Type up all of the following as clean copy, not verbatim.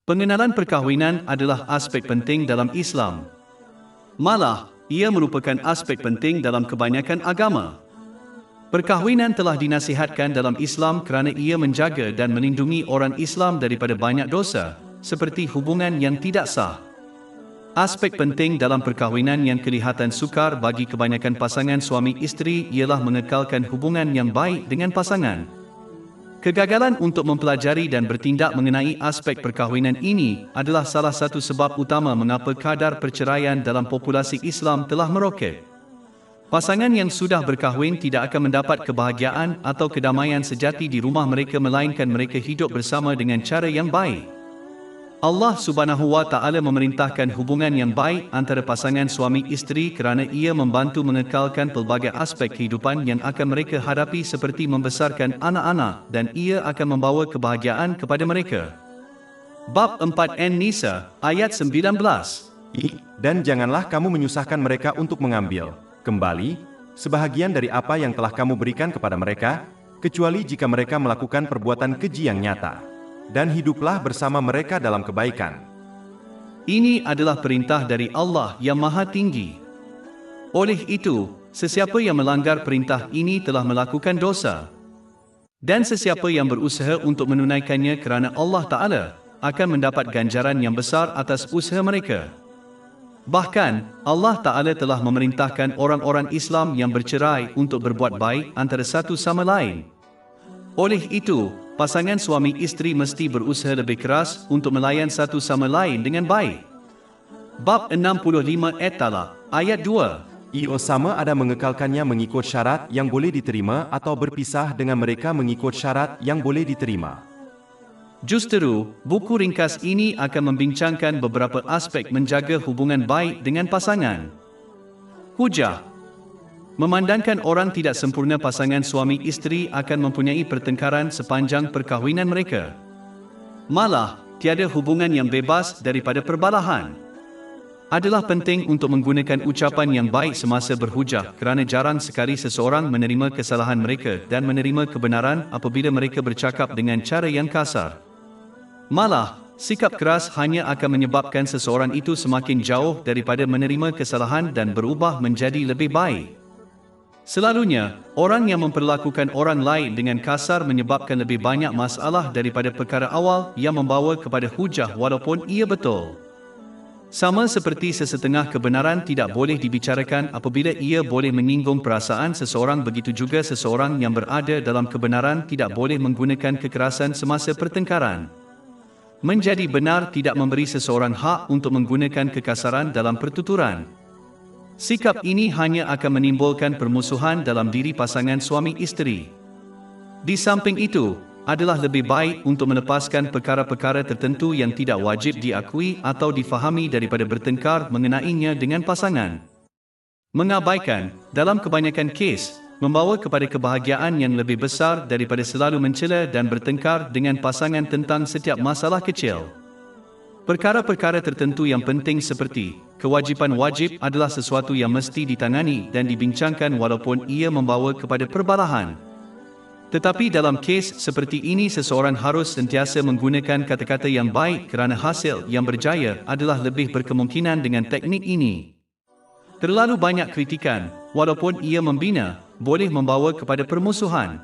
Pengenalan perkahwinan adalah aspek penting dalam Islam. Malah, ia merupakan aspek penting dalam kebanyakan agama. Perkahwinan telah dinasihatkan dalam Islam kerana ia menjaga dan melindungi orang Islam daripada banyak dosa, seperti hubungan yang tidak sah. Aspek penting dalam perkahwinan yang kelihatan sukar bagi kebanyakan pasangan suami isteri ialah mengekalkan hubungan yang baik dengan pasangan. Kegagalan untuk mempelajari dan bertindak mengenai aspek perkahwinan ini adalah salah satu sebab utama mengapa kadar perceraian dalam populasi Islam telah meroket. Pasangan yang sudah berkahwin tidak akan mendapat kebahagiaan atau kedamaian sejati di rumah mereka melainkan mereka hidup bersama dengan cara yang baik. Allah Subhanahu wa Ta'ala memerintahkan hubungan yang baik antara pasangan suami isteri kerana ia membantu mengekalkan pelbagai aspek kehidupan yang akan mereka hadapi seperti membesarkan anak-anak dan ia akan membawa kebahagiaan kepada mereka. Bab 4 An-Nisa, ayat 19. Dan janganlah kamu menyusahkan mereka untuk mengambil kembali sebahagian dari apa yang telah kamu berikan kepada mereka, kecuali jika mereka melakukan perbuatan keji yang nyata. Dan hiduplah bersama mereka dalam kebaikan. Ini adalah perintah dari Allah yang Maha Tinggi. Oleh itu, sesiapa yang melanggar perintah ini telah melakukan dosa. Dan sesiapa yang berusaha untuk menunaikannya kerana Allah Ta'ala akan mendapat ganjaran yang besar atas usaha mereka. Bahkan, Allah Ta'ala telah memerintahkan orang-orang Islam yang bercerai untuk berbuat baik antara satu sama lain. Oleh itu, pasangan suami isteri mesti berusaha lebih keras untuk melayan satu sama lain dengan baik. Bab 65 At-Talaq, ayat 2. Ia sama ada mengekalkannya mengikut syarat yang boleh diterima atau berpisah dengan mereka mengikut syarat yang boleh diterima. Justeru, buku ringkas ini akan membincangkan beberapa aspek menjaga hubungan baik dengan pasangan. Hujah. Memandangkan orang tidak sempurna pasangan suami isteri akan mempunyai pertengkaran sepanjang perkahwinan mereka. Malah, tiada hubungan yang bebas daripada perbalahan. Adalah penting untuk menggunakan ucapan yang baik semasa berhujah kerana jarang sekali seseorang menerima kesalahan mereka dan menerima kebenaran apabila mereka bercakap dengan cara yang kasar. Malah, sikap keras hanya akan menyebabkan seseorang itu semakin jauh daripada menerima kesalahan dan berubah menjadi lebih baik. Selalunya, orang yang memperlakukan orang lain dengan kasar menyebabkan lebih banyak masalah daripada perkara awal yang membawa kepada hujah walaupun ia betul. Sama seperti sesetengah kebenaran tidak boleh dibicarakan apabila ia boleh menyinggung perasaan seseorang, begitu juga seseorang yang berada dalam kebenaran tidak boleh menggunakan kekerasan semasa pertengkaran. Menjadi benar tidak memberi seseorang hak untuk menggunakan kekasaran dalam pertuturan. Sikap ini hanya akan menimbulkan permusuhan dalam diri pasangan suami isteri. Di samping itu, adalah lebih baik untuk melepaskan perkara-perkara tertentu yang tidak wajib diakui atau difahami daripada bertengkar mengenainya dengan pasangan. Mengabaikan, dalam kebanyakan kes, membawa kepada kebahagiaan yang lebih besar daripada selalu mencela dan bertengkar dengan pasangan tentang setiap masalah kecil. Perkara-perkara tertentu yang penting seperti kewajipan wajib adalah sesuatu yang mesti ditangani dan dibincangkan walaupun ia membawa kepada perbalahan. Tetapi dalam kes seperti ini seseorang harus sentiasa menggunakan kata-kata yang baik kerana hasil yang berjaya adalah lebih berkemungkinan dengan teknik ini. Terlalu banyak kritikan, walaupun ia membina, boleh membawa kepada permusuhan.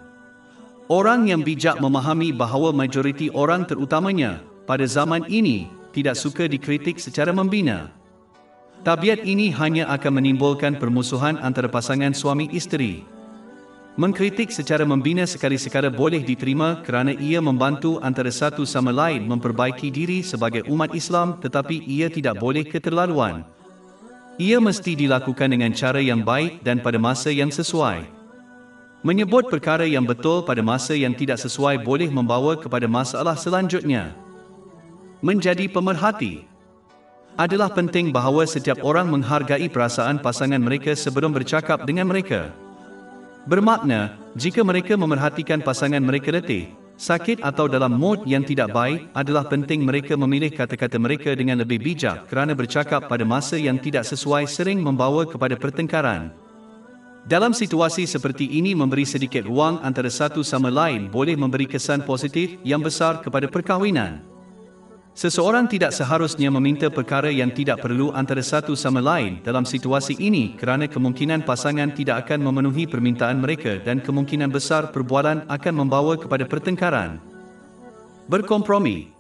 Orang yang bijak memahami bahawa majoriti orang terutamanya pada zaman ini tidak suka dikritik secara membina. Tabiat ini hanya akan menimbulkan permusuhan antara pasangan suami isteri. Mengkritik secara membina sekali-sekala boleh diterima kerana ia membantu antara satu sama lain memperbaiki diri sebagai umat Islam, tetapi ia tidak boleh keterlaluan. Ia mesti dilakukan dengan cara yang baik dan pada masa yang sesuai. Menyebut perkara yang betul pada masa yang tidak sesuai boleh membawa kepada masalah selanjutnya. Menjadi pemerhati. Adalah penting bahawa setiap orang menghargai perasaan pasangan mereka sebelum bercakap dengan mereka. Bermakna, jika mereka memerhatikan pasangan mereka letih, sakit atau dalam mood yang tidak baik, adalah penting mereka memilih kata-kata mereka dengan lebih bijak kerana bercakap pada masa yang tidak sesuai sering membawa kepada pertengkaran. Dalam situasi seperti ini, memberi sedikit ruang antara satu sama lain boleh memberi kesan positif yang besar kepada perkahwinan. Seseorang tidak seharusnya meminta perkara yang tidak perlu antara satu sama lain dalam situasi ini kerana kemungkinan pasangan tidak akan memenuhi permintaan mereka dan kemungkinan besar perbualan akan membawa kepada pertengkaran. Berkompromi.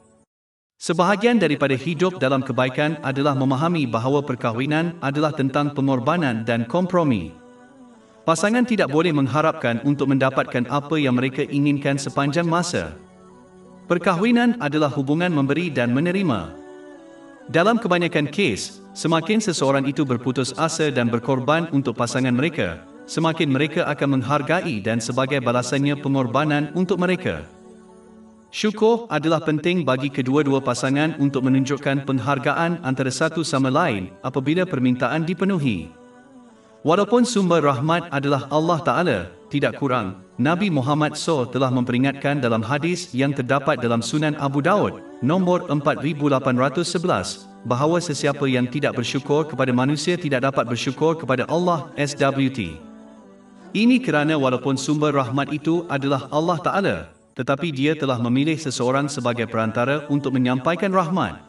Sebahagian daripada hidup dalam kebaikan adalah memahami bahawa perkahwinan adalah tentang pengorbanan dan kompromi. Pasangan tidak boleh mengharapkan untuk mendapatkan apa yang mereka inginkan sepanjang masa. Perkahwinan adalah hubungan memberi dan menerima. Dalam kebanyakan kes, semakin seseorang itu berputus asa dan berkorban untuk pasangan mereka, semakin mereka akan menghargai dan sebagai balasannya pengorbanan untuk mereka. Syukur adalah penting bagi kedua-dua pasangan untuk menunjukkan penghargaan antara satu sama lain apabila permintaan dipenuhi. Walaupun sumber rahmat adalah Allah Ta'ala, tidak kurang, Nabi Muhammad SAW telah memperingatkan dalam hadis yang terdapat dalam Sunan Abu Daud, nombor 4811, bahawa sesiapa yang tidak bersyukur kepada manusia tidak dapat bersyukur kepada Allah SWT. Ini kerana walaupun sumber rahmat itu adalah Allah Ta'ala, tetapi dia telah memilih seseorang sebagai perantara untuk menyampaikan rahmat.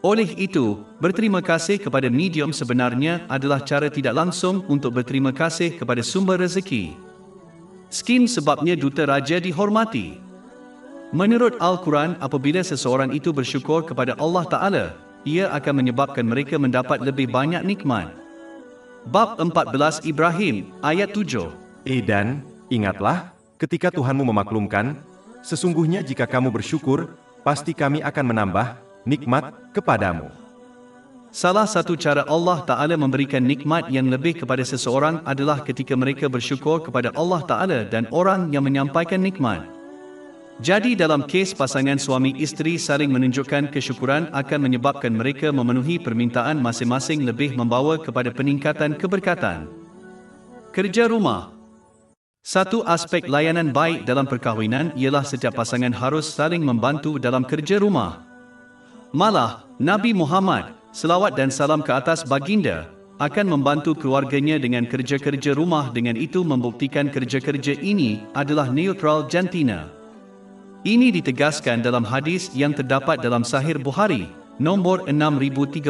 Oleh itu, berterima kasih kepada medium sebenarnya adalah cara tidak langsung untuk berterima kasih kepada sumber rezeki. Skim sebabnya duta raja dihormati. Menurut Al-Quran, apabila seseorang itu bersyukur kepada Allah Ta'ala, ia akan menyebabkan mereka mendapat lebih banyak nikmat. Bab 14 Ibrahim, ayat 7. Dan, ingatlah, ketika Tuhanmu memaklumkan, sesungguhnya jika kamu bersyukur, pasti kami akan menambah nikmat kepadamu. Salah satu cara Allah Ta'ala memberikan nikmat yang lebih kepada seseorang adalah ketika mereka bersyukur kepada Allah Ta'ala dan orang yang menyampaikan nikmat. Jadi dalam kes pasangan suami isteri saling menunjukkan kesyukuran akan menyebabkan mereka memenuhi permintaan masing-masing lebih membawa kepada peningkatan keberkatan. Kerja rumah. Satu aspek layanan baik dalam perkahwinan ialah setiap pasangan harus saling membantu dalam kerja rumah. Malah, Nabi Muhammad, selawat dan salam ke atas baginda, akan membantu keluarganya dengan kerja-kerja rumah, dengan itu membuktikan kerja-kerja ini adalah neutral jantina. Ini ditegaskan dalam hadis yang terdapat dalam Sahih Bukhari, nombor 6039.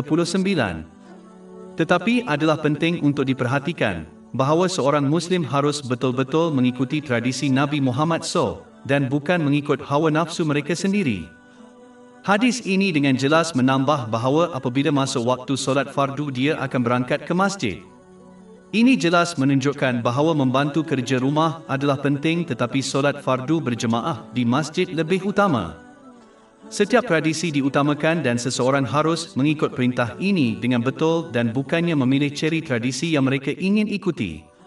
Tetapi adalah penting untuk diperhatikan, bahawa seorang Muslim harus betul-betul mengikuti tradisi Nabi Muhammad SAW, dan bukan mengikut hawa nafsu mereka sendiri. Hadis ini dengan jelas menambah bahawa apabila masuk waktu solat fardu dia akan berangkat ke masjid. Ini jelas menunjukkan bahawa membantu kerja rumah adalah penting, tetapi solat fardu berjemaah di masjid lebih utama. Setiap tradisi diutamakan dan seseorang harus mengikut perintah ini dengan betul dan bukannya memilih ceri tradisi yang mereka ingin ikuti.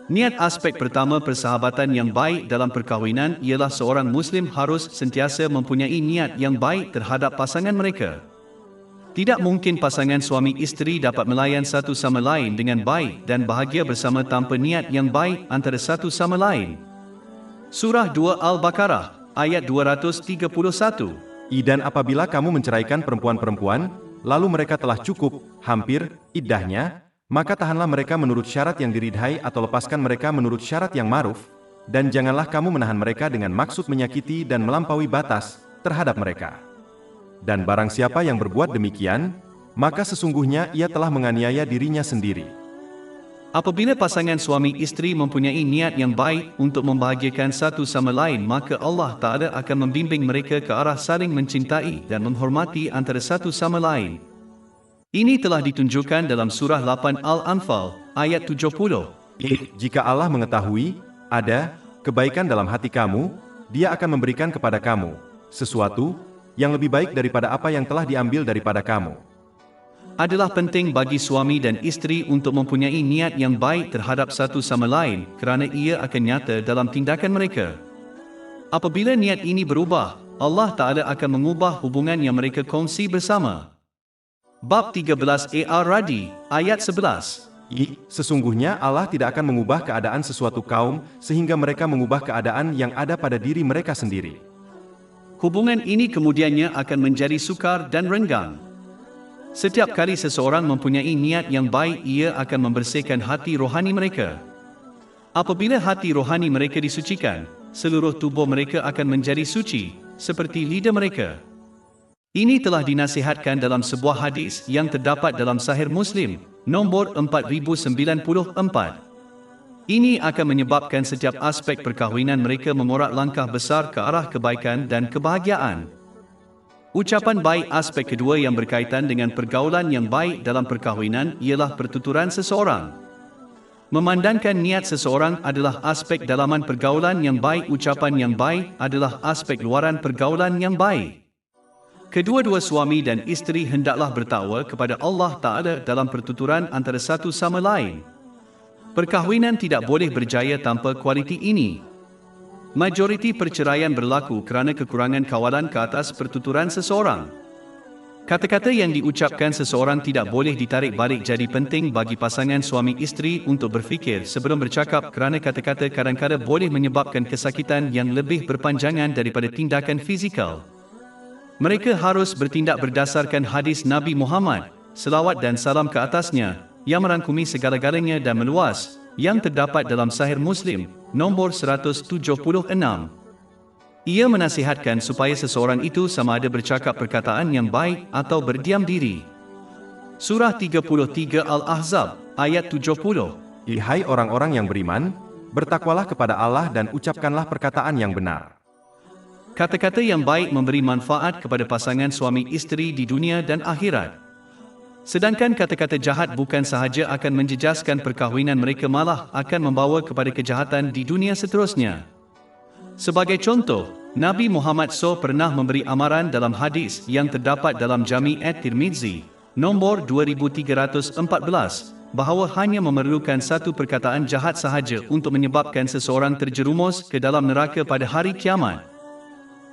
Niat aspek pertama persahabatan yang baik dalam perkahwinan ialah seorang Muslim harus sentiasa mempunyai niat yang baik terhadap pasangan mereka. Tidak mungkin pasangan suami isteri dapat melayan satu sama lain dengan baik dan bahagia bersama tanpa niat yang baik antara satu sama lain. Surah 2 Al-Baqarah, ayat 231. Dan apabila kamu menceraikan perempuan-perempuan, lalu mereka telah cukup, hampir, iddahnya, maka tahanlah mereka menurut syarat yang diridhai atau lepaskan mereka menurut syarat yang ma'ruf, dan janganlah kamu menahan mereka dengan maksud menyakiti dan melampaui batas terhadap mereka. Dan barang siapa yang berbuat demikian, maka sesungguhnya ia telah menganiaya dirinya sendiri. Apabila pasangan suami isteri mempunyai niat yang baik untuk membahagiakan satu sama lain, maka Allah Ta'ala akan membimbing mereka ke arah saling mencintai dan menghormati antara satu sama lain. Ini telah ditunjukkan dalam surah 8 Al-Anfal, ayat 70. Jika Allah mengetahui ada kebaikan dalam hati kamu, Dia akan memberikan kepada kamu sesuatu yang lebih baik daripada apa yang telah diambil daripada kamu. Adalah penting bagi suami dan isteri untuk mempunyai niat yang baik terhadap satu sama lain kerana ia akan nyata dalam tindakan mereka. Apabila niat ini berubah, Allah Ta'ala akan mengubah hubungan yang mereka kongsi bersama. Bab 13 Ar-Radi, ayat 11. Sesungguhnya Allah tidak akan mengubah keadaan sesuatu kaum sehingga mereka mengubah keadaan yang ada pada diri mereka sendiri. Hubungan ini kemudiannya akan menjadi sukar dan renggang. Setiap kali seseorang mempunyai niat yang baik, ia akan membersihkan hati rohani mereka. Apabila hati rohani mereka disucikan, seluruh tubuh mereka akan menjadi suci, seperti lidah mereka. Ini telah dinasihatkan dalam sebuah hadis yang terdapat dalam Sahih Muslim, nombor 4094. Ini akan menyebabkan setiap aspek perkahwinan mereka mengorak langkah besar ke arah kebaikan dan kebahagiaan. Ucapan baik aspek kedua yang berkaitan dengan pergaulan yang baik dalam perkahwinan ialah pertuturan seseorang. Memandangkan niat seseorang adalah aspek dalaman pergaulan yang baik, ucapan yang baik adalah aspek luaran pergaulan yang baik. Kedua-dua suami dan isteri hendaklah bertakwa kepada Allah Ta'ala dalam pertuturan antara satu sama lain. Perkahwinan tidak boleh berjaya tanpa kualiti ini. Majoriti perceraian berlaku kerana kekurangan kawalan ke atas pertuturan seseorang. Kata-kata yang diucapkan seseorang tidak boleh ditarik balik. Jadi penting bagi pasangan suami isteri untuk berfikir sebelum bercakap kerana kata-kata kadang-kadang boleh menyebabkan kesakitan yang lebih berpanjangan daripada tindakan fizikal. Mereka harus bertindak berdasarkan hadis Nabi Muhammad, selawat dan salam ke atasnya, yang merangkumi segala-galanya dan meluas, yang terdapat dalam Sahih Muslim, nombor 176. Ia menasihatkan supaya seseorang itu sama ada bercakap perkataan yang baik atau berdiam diri. Surah 33 Al-Ahzab, ayat 70. Hai orang-orang yang beriman, bertakwalah kepada Allah dan ucapkanlah perkataan yang benar. Kata-kata yang baik memberi manfaat kepada pasangan suami isteri di dunia dan akhirat. Sedangkan kata-kata jahat bukan sahaja akan menjejaskan perkahwinan mereka, malah akan membawa kepada kejahatan di dunia seterusnya. Sebagai contoh, Nabi Muhammad SAW pernah memberi amaran dalam hadis yang terdapat dalam Jami' at-Tirmizi, nombor 2314, bahawa hanya memerlukan satu perkataan jahat sahaja untuk menyebabkan seseorang terjerumus ke dalam neraka pada hari kiamat.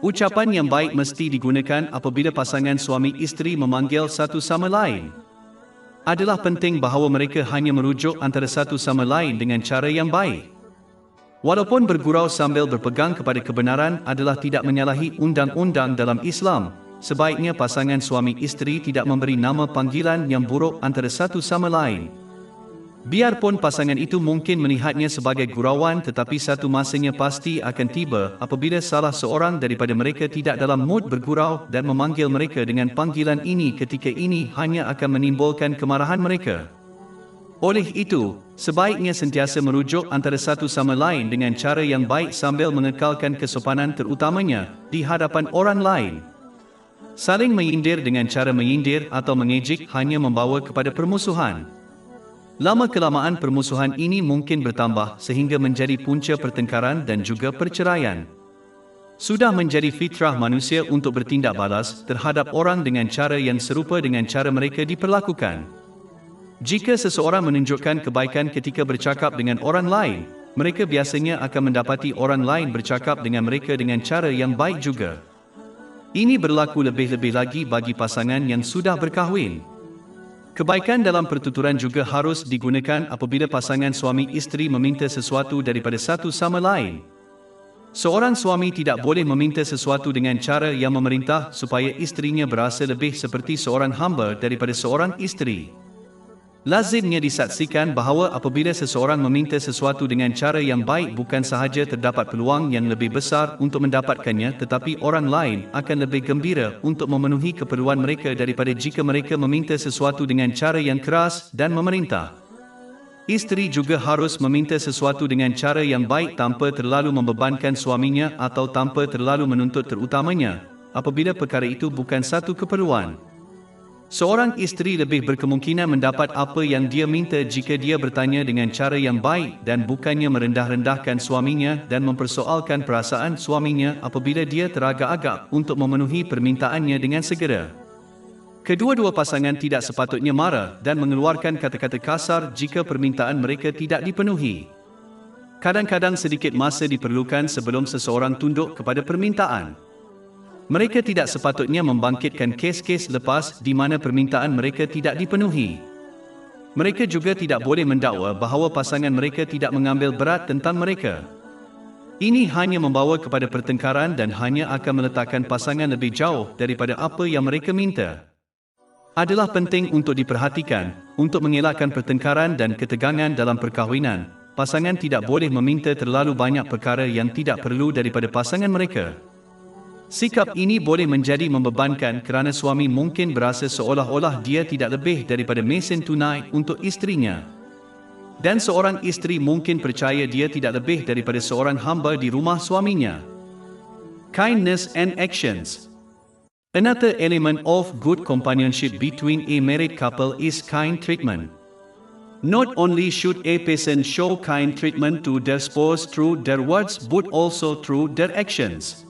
Ucapan yang baik mesti digunakan apabila pasangan suami isteri memanggil satu sama lain. Adalah penting bahawa mereka hanya merujuk antara satu sama lain dengan cara yang baik. Walaupun bergurau sambil berpegang kepada kebenaran adalah tidak menyalahi undang-undang dalam Islam, sebaiknya pasangan suami isteri tidak memberi nama panggilan yang buruk antara satu sama lain. Biarpun pasangan itu mungkin melihatnya sebagai gurauan, tetapi satu masanya pasti akan tiba apabila salah seorang daripada mereka tidak dalam mood bergurau dan memanggil mereka dengan panggilan ini ketika ini hanya akan menimbulkan kemarahan mereka. Oleh itu, sebaiknya sentiasa merujuk antara satu sama lain dengan cara yang baik sambil mengekalkan kesopanan terutamanya di hadapan orang lain. Saling menyindir dengan cara menyindir atau mengejek hanya membawa kepada permusuhan. Lama-kelamaan permusuhan ini mungkin bertambah sehingga menjadi punca pertengkaran dan juga perceraian. Sudah menjadi fitrah manusia untuk bertindak balas terhadap orang dengan cara yang serupa dengan cara mereka diperlakukan. Jika seseorang menunjukkan kebaikan ketika bercakap dengan orang lain, mereka biasanya akan mendapati orang lain bercakap dengan mereka dengan cara yang baik juga. Ini berlaku lebih-lebih lagi bagi pasangan yang sudah berkahwin. Kebaikan dalam pertuturan juga harus digunakan apabila pasangan suami isteri meminta sesuatu daripada satu sama lain. Seorang suami tidak boleh meminta sesuatu dengan cara yang memerintah supaya isterinya berasa lebih seperti seorang hamba daripada seorang isteri. Lazimnya disaksikan bahawa apabila seseorang meminta sesuatu dengan cara yang baik, bukan sahaja terdapat peluang yang lebih besar untuk mendapatkannya, tetapi orang lain akan lebih gembira untuk memenuhi keperluan mereka daripada jika mereka meminta sesuatu dengan cara yang keras dan memerintah. Isteri juga harus meminta sesuatu dengan cara yang baik tanpa terlalu membebankan suaminya atau tanpa terlalu menuntut, terutamanya apabila perkara itu bukan satu keperluan. Seorang isteri lebih berkemungkinan mendapat apa yang dia minta jika dia bertanya dengan cara yang baik dan bukannya merendah-rendahkan suaminya dan mempersoalkan perasaan suaminya apabila dia teragak-agak untuk memenuhi permintaannya dengan segera. Kedua-dua pasangan tidak sepatutnya marah dan mengeluarkan kata-kata kasar jika permintaan mereka tidak dipenuhi. Kadang-kadang sedikit masa diperlukan sebelum seseorang tunduk kepada permintaan. Mereka tidak sepatutnya membangkitkan kes-kes lepas di mana permintaan mereka tidak dipenuhi. Mereka juga tidak boleh mendakwa bahawa pasangan mereka tidak mengambil berat tentang mereka. Ini hanya membawa kepada pertengkaran dan hanya akan meletakkan pasangan lebih jauh daripada apa yang mereka minta. Adalah penting untuk diperhatikan, untuk mengelakkan pertengkaran dan ketegangan dalam perkahwinan, pasangan tidak boleh meminta terlalu banyak perkara yang tidak perlu daripada pasangan mereka. Sikap ini boleh menjadi membebankan kerana suami mungkin berasa seolah-olah dia tidak lebih daripada mesin tunai untuk isterinya. Dan seorang isteri mungkin percaya dia tidak lebih daripada seorang hamba di rumah suaminya. Kindness and actions. Another element of good companionship between a married couple is kind treatment. Not only should a person show kind treatment to their spouse through their words but also through their actions.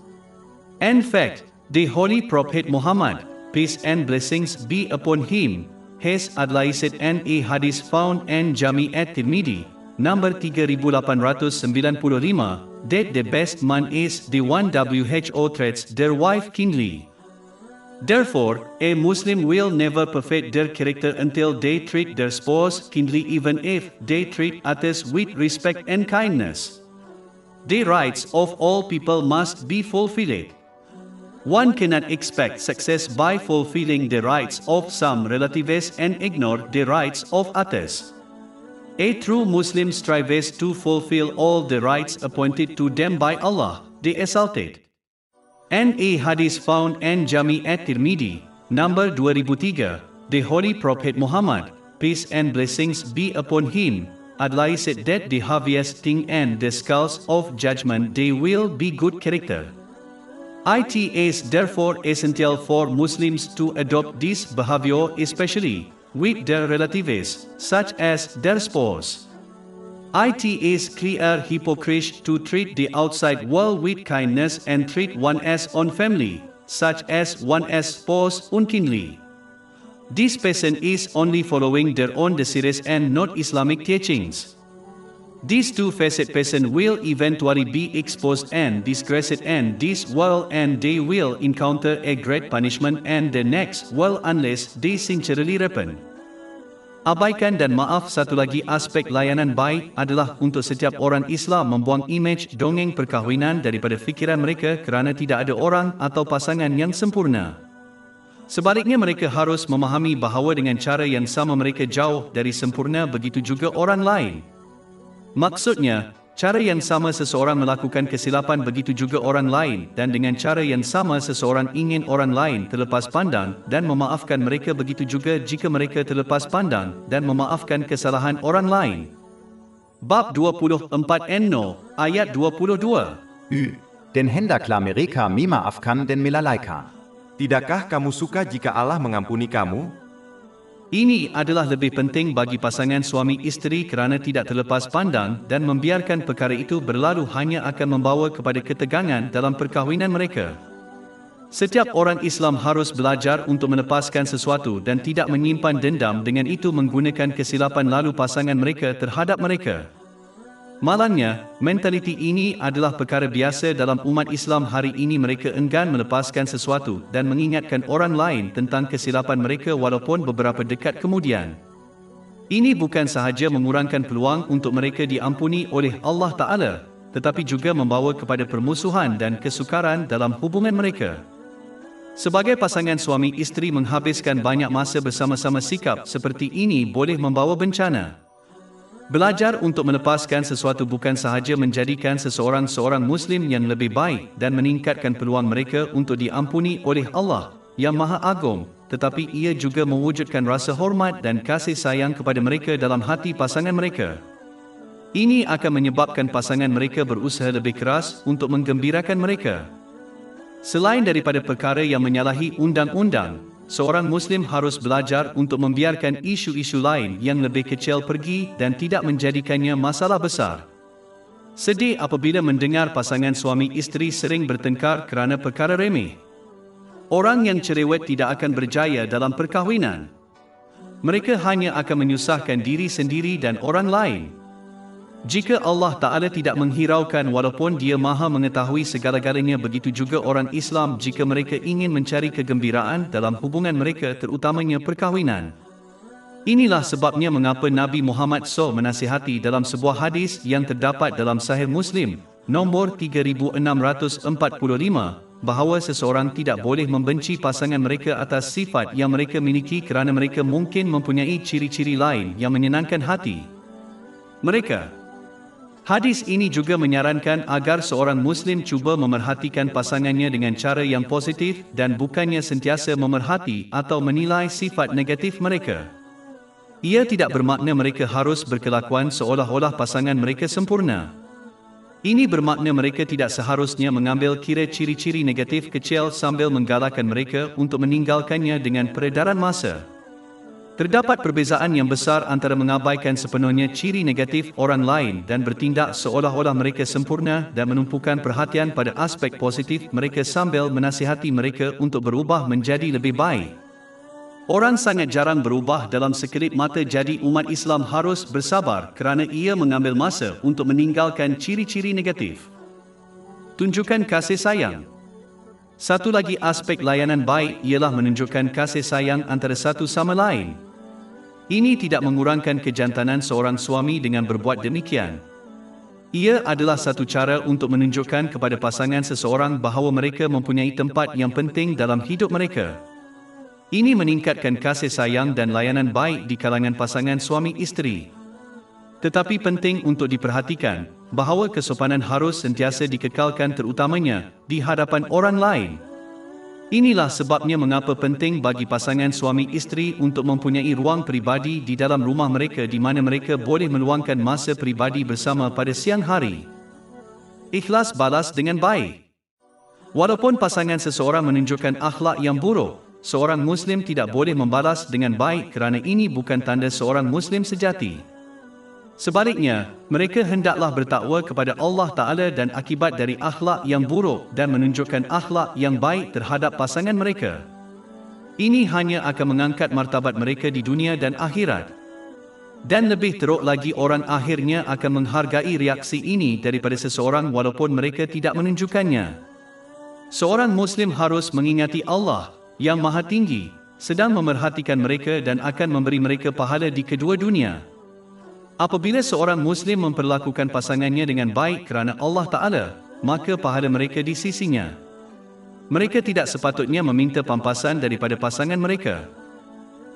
In fact, the Holy Prophet Muhammad, peace and blessings be upon him, has advised in a hadith found in Jami' at-Tirmidhi, number 3895, that the best man is the one who treats their wife kindly. Therefore, a Muslim will never perfect their character until they treat their spouse kindly, even if they treat others with respect and kindness. The rights of all people must be fulfilled. One cannot expect success by fulfilling the rights of some relatives and ignore the rights of others. A true Muslim strives to fulfill all the rights appointed to them by Allah, the Exalted. And a hadith found in Jami' at-Tirmidhi, number 2003, the Holy Prophet Muhammad, peace and blessings be upon him, advised that the heaviest thing in the scales of judgment day will be good character. It is therefore essential for Muslims to adopt this behavior, especially with their relatives, such as their spouse. It is clear hypocrisy to treat the outside world with kindness and treat one's own family, such as one's spouse, unkindly. This person is only following their own desires and not Islamic teachings. These two-faced person will eventually be exposed and disgraced in this world, and they will encounter a great punishment in the next world unless they sincerely repent. Abaikan dan maaf. Satu lagi aspek layanan baik adalah untuk setiap orang Islam membuang imej dongeng perkahwinan daripada fikiran mereka kerana tidak ada orang atau pasangan yang sempurna. Sebaliknya, mereka harus memahami bahawa dengan cara yang sama mereka jauh dari sempurna, begitu juga orang lain. Maksudnya, cara yang sama seseorang melakukan kesilapan, begitu juga orang lain, dan dengan cara yang sama seseorang ingin orang lain terlepas pandang dan memaafkan mereka, begitu juga jika mereka terlepas pandang dan memaafkan kesalahan orang lain. Bab 24 No, ayat 22. Den hendaklah mereka memaafkan dan melalaikan. Tidakkah kamu suka jika Allah mengampuni kamu? Ini adalah lebih penting bagi pasangan suami isteri kerana tidak terlepas pandang dan membiarkan perkara itu berlalu hanya akan membawa kepada ketegangan dalam perkahwinan mereka. Setiap orang Islam harus belajar untuk melepaskan sesuatu dan tidak menyimpan dendam, dengan itu menggunakan kesilapan lalu pasangan mereka terhadap mereka. Malangnya, mentaliti ini adalah perkara biasa dalam umat Islam hari ini. Mereka enggan melepaskan sesuatu dan mengingatkan orang lain tentang kesilapan mereka walaupun beberapa dekat kemudian. Ini bukan sahaja mengurangkan peluang untuk mereka diampuni oleh Allah Ta'ala, tetapi juga membawa kepada permusuhan dan kesukaran dalam hubungan mereka. Sebagai pasangan suami isteri, menghabiskan banyak masa bersama-sama sikap seperti ini boleh membawa bencana. Belajar untuk melepaskan sesuatu bukan sahaja menjadikan seseorang seorang Muslim yang lebih baik dan meningkatkan peluang mereka untuk diampuni oleh Allah yang Maha Agung, tetapi ia juga mewujudkan rasa hormat dan kasih sayang kepada mereka dalam hati pasangan mereka. Ini akan menyebabkan pasangan mereka berusaha lebih keras untuk menggembirakan mereka. Selain daripada perkara yang menyalahi undang-undang, seorang Muslim harus belajar untuk membiarkan isu-isu lain yang lebih kecil pergi dan tidak menjadikannya masalah besar. Sedih apabila mendengar pasangan suami isteri sering bertengkar kerana perkara remeh. Orang yang cerewet tidak akan berjaya dalam perkahwinan. Mereka hanya akan menyusahkan diri sendiri dan orang lain. Jika Allah Ta'ala tidak menghiraukan, walaupun Dia Maha mengetahui segala-galanya, begitu juga orang Islam jika mereka ingin mencari kegembiraan dalam hubungan mereka, terutamanya perkahwinan. Inilah sebabnya mengapa Nabi Muhammad SAW menasihati dalam sebuah hadis yang terdapat dalam Sahih Muslim, nombor 3645, bahawa seseorang tidak boleh membenci pasangan mereka atas sifat yang mereka miliki kerana mereka mungkin mempunyai ciri-ciri lain yang menyenangkan hati mereka. Hadis ini juga menyarankan agar seorang Muslim cuba memerhatikan pasangannya dengan cara yang positif dan bukannya sentiasa memerhati atau menilai sifat negatif mereka. Ia tidak bermakna mereka harus berkelakuan seolah-olah pasangan mereka sempurna. Ini bermakna mereka tidak seharusnya mengambil kira ciri-ciri negatif kecil sambil menggalakkan mereka untuk meninggalkannya dengan peredaran masa. Terdapat perbezaan yang besar antara mengabaikan sepenuhnya ciri negatif orang lain dan bertindak seolah-olah mereka sempurna dan menumpukan perhatian pada aspek positif mereka sambil menasihati mereka untuk berubah menjadi lebih baik. Orang sangat jarang berubah dalam sekelip mata, jadi umat Islam harus bersabar kerana ia mengambil masa untuk meninggalkan ciri-ciri negatif. Tunjukkan kasih sayang. Satu lagi aspek layanan baik ialah menunjukkan kasih sayang antara satu sama lain. Ini tidak mengurangkan kejantanan seorang suami dengan berbuat demikian. Ia adalah satu cara untuk menunjukkan kepada pasangan seseorang bahawa mereka mempunyai tempat yang penting dalam hidup mereka. Ini meningkatkan kasih sayang dan layanan baik di kalangan pasangan suami isteri. Tetapi penting untuk diperhatikan bahawa kesopanan harus sentiasa dikekalkan, terutamanya di hadapan orang lain. Inilah sebabnya mengapa penting bagi pasangan suami isteri untuk mempunyai ruang peribadi di dalam rumah mereka di mana mereka boleh meluangkan masa peribadi bersama pada siang hari. Ikhlas balas dengan baik. Walaupun pasangan seseorang menunjukkan akhlak yang buruk, seorang Muslim tidak boleh membalas dengan baik kerana ini bukan tanda seorang Muslim sejati. Sebaliknya, mereka hendaklah bertakwa kepada Allah Ta'ala dan akibat dari akhlak yang buruk dan menunjukkan akhlak yang baik terhadap pasangan mereka. Ini hanya akan mengangkat martabat mereka di dunia dan akhirat. Dan lebih teruk lagi, orang akhirnya akan menghargai reaksi ini daripada seseorang walaupun mereka tidak menunjukkannya. Seorang Muslim harus mengingati Allah yang Maha Tinggi sedang memerhatikan mereka dan akan memberi mereka pahala di kedua dunia. Apabila seorang Muslim memperlakukan pasangannya dengan baik kerana Allah Ta'ala, maka pahala mereka di sisinya. Mereka tidak sepatutnya meminta pampasan daripada pasangan mereka.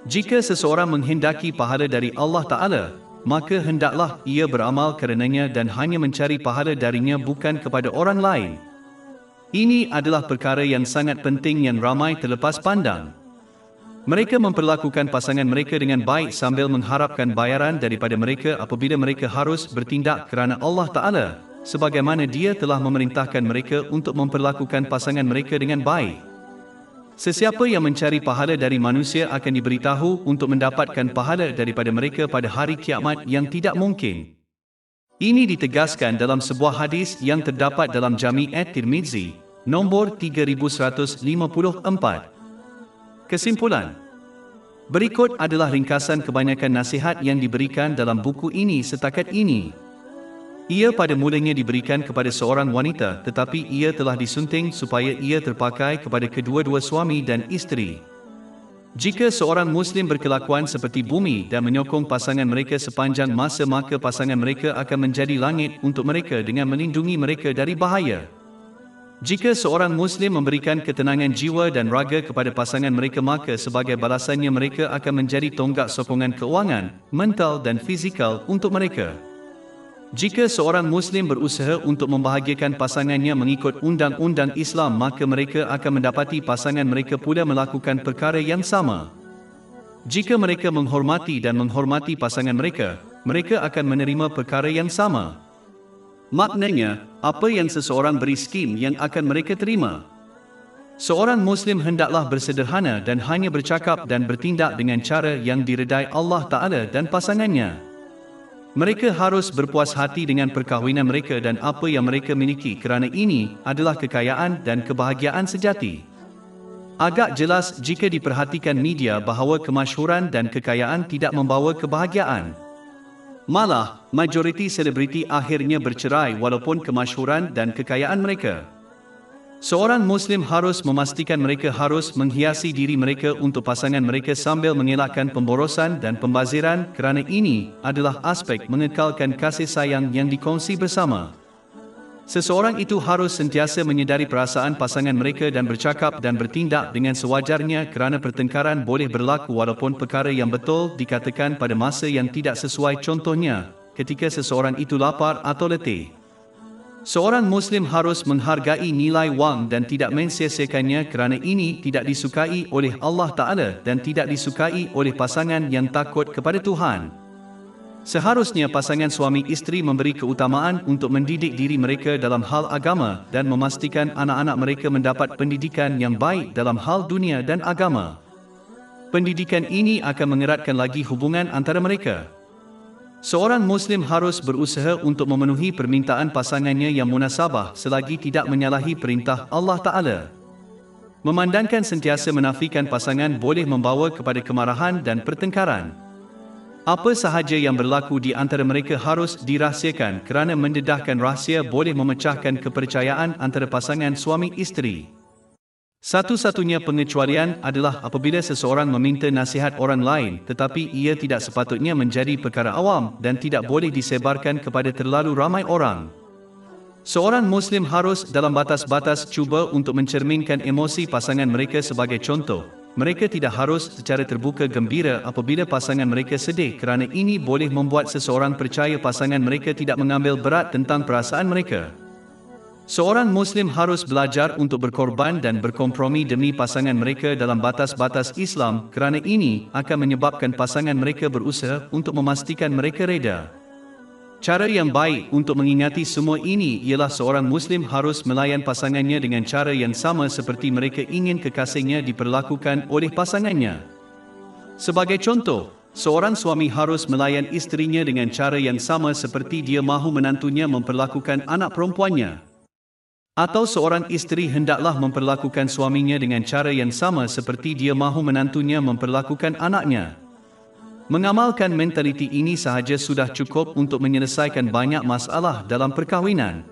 Jika seseorang menghendaki pahala dari Allah Ta'ala, maka hendaklah ia beramal karenanya dan hanya mencari pahala darinya, bukan kepada orang lain. Ini adalah perkara yang sangat penting yang ramai terlepas pandang. Mereka memperlakukan pasangan mereka dengan baik sambil mengharapkan bayaran daripada mereka apabila mereka harus bertindak kerana Allah Ta'ala, sebagaimana Dia telah memerintahkan mereka untuk memperlakukan pasangan mereka dengan baik. Sesiapa yang mencari pahala dari manusia akan diberitahu untuk mendapatkan pahala daripada mereka pada hari kiamat yang tidak mungkin. Ini ditegaskan dalam sebuah hadis yang terdapat dalam Jami' at-Tirmizi, nombor 3154. Kesimpulan. Berikut adalah ringkasan kebanyakan nasihat yang diberikan dalam buku ini setakat ini. Ia pada mulanya diberikan kepada seorang wanita, tetapi ia telah disunting supaya ia terpakai kepada kedua-dua suami dan isteri. Jika seorang Muslim berkelakuan seperti bumi dan menyokong pasangan mereka sepanjang masa, maka pasangan mereka akan menjadi langit untuk mereka dengan melindungi mereka dari bahaya. Jika seorang Muslim memberikan ketenangan jiwa dan raga kepada pasangan mereka, maka sebagai balasannya mereka akan menjadi tonggak sokongan keuangan, mental dan fizikal untuk mereka. Jika seorang Muslim berusaha untuk membahagiakan pasangannya mengikut undang-undang Islam, maka mereka akan mendapati pasangan mereka pula melakukan perkara yang sama. Jika mereka menghormati dan menghormati pasangan mereka, mereka akan menerima perkara yang sama. Maknanya, apa yang seseorang beri, skim yang akan mereka terima. Seorang Muslim hendaklah bersederhana dan hanya bercakap dan bertindak dengan cara yang diredai Allah Ta'ala dan pasangannya. Mereka harus berpuas hati dengan perkahwinan mereka dan apa yang mereka miliki kerana ini adalah kekayaan dan kebahagiaan sejati. Agak jelas jika diperhatikan media bahawa kemasyhuran dan kekayaan tidak membawa kebahagiaan. Malah, majoriti selebriti akhirnya bercerai walaupun kemasyhuran dan kekayaan mereka. Seorang Muslim harus memastikan mereka harus menghiasi diri mereka untuk pasangan mereka sambil mengelakkan pemborosan dan pembaziran kerana ini adalah aspek mengekalkan kasih sayang yang dikongsi bersama. Seseorang itu harus sentiasa menyedari perasaan pasangan mereka dan bercakap dan bertindak dengan sewajarnya kerana pertengkaran boleh berlaku walaupun perkara yang betul dikatakan pada masa yang tidak sesuai. Contohnya, ketika seseorang itu lapar atau letih. Seorang Muslim harus menghargai nilai wang dan tidak mensia-siakannya kerana ini tidak disukai oleh Allah Ta'ala dan tidak disukai oleh pasangan yang takut kepada Tuhan. Seharusnya pasangan suami isteri memberi keutamaan untuk mendidik diri mereka dalam hal agama dan memastikan anak-anak mereka mendapat pendidikan yang baik dalam hal dunia dan agama. Pendidikan ini akan mengeratkan lagi hubungan antara mereka. Seorang Muslim harus berusaha untuk memenuhi permintaan pasangannya yang munasabah selagi tidak menyalahi perintah Allah Ta'ala. Memandangkan sentiasa menafikan pasangan boleh membawa kepada kemarahan dan pertengkaran. Apa sahaja yang berlaku di antara mereka harus dirahsiakan kerana mendedahkan rahsia boleh memecahkan kepercayaan antara pasangan suami isteri. Satu-satunya pengecualian adalah apabila seseorang meminta nasihat orang lain tetapi ia tidak sepatutnya menjadi perkara awam dan tidak boleh disebarkan kepada terlalu ramai orang. Seorang Muslim harus dalam batas-batas cuba untuk mencerminkan emosi pasangan mereka sebagai contoh. Mereka tidak harus secara terbuka gembira apabila pasangan mereka sedih kerana ini boleh membuat seseorang percaya pasangan mereka tidak mengambil berat tentang perasaan mereka. Seorang Muslim harus belajar untuk berkorban dan berkompromi demi pasangan mereka dalam batas-batas Islam kerana ini akan menyebabkan pasangan mereka berusaha untuk memastikan mereka reda. Cara yang baik untuk mengingati semua ini ialah seorang Muslim harus melayan pasangannya dengan cara yang sama seperti mereka ingin kekasihnya diperlakukan oleh pasangannya. Sebagai contoh, seorang suami harus melayan isterinya dengan cara yang sama seperti dia mahu menantunya memperlakukan anak perempuannya. Atau seorang isteri hendaklah memperlakukan suaminya dengan cara yang sama seperti dia mahu menantunya memperlakukan anaknya. Mengamalkan mentaliti ini sahaja sudah cukup untuk menyelesaikan banyak masalah dalam perkahwinan.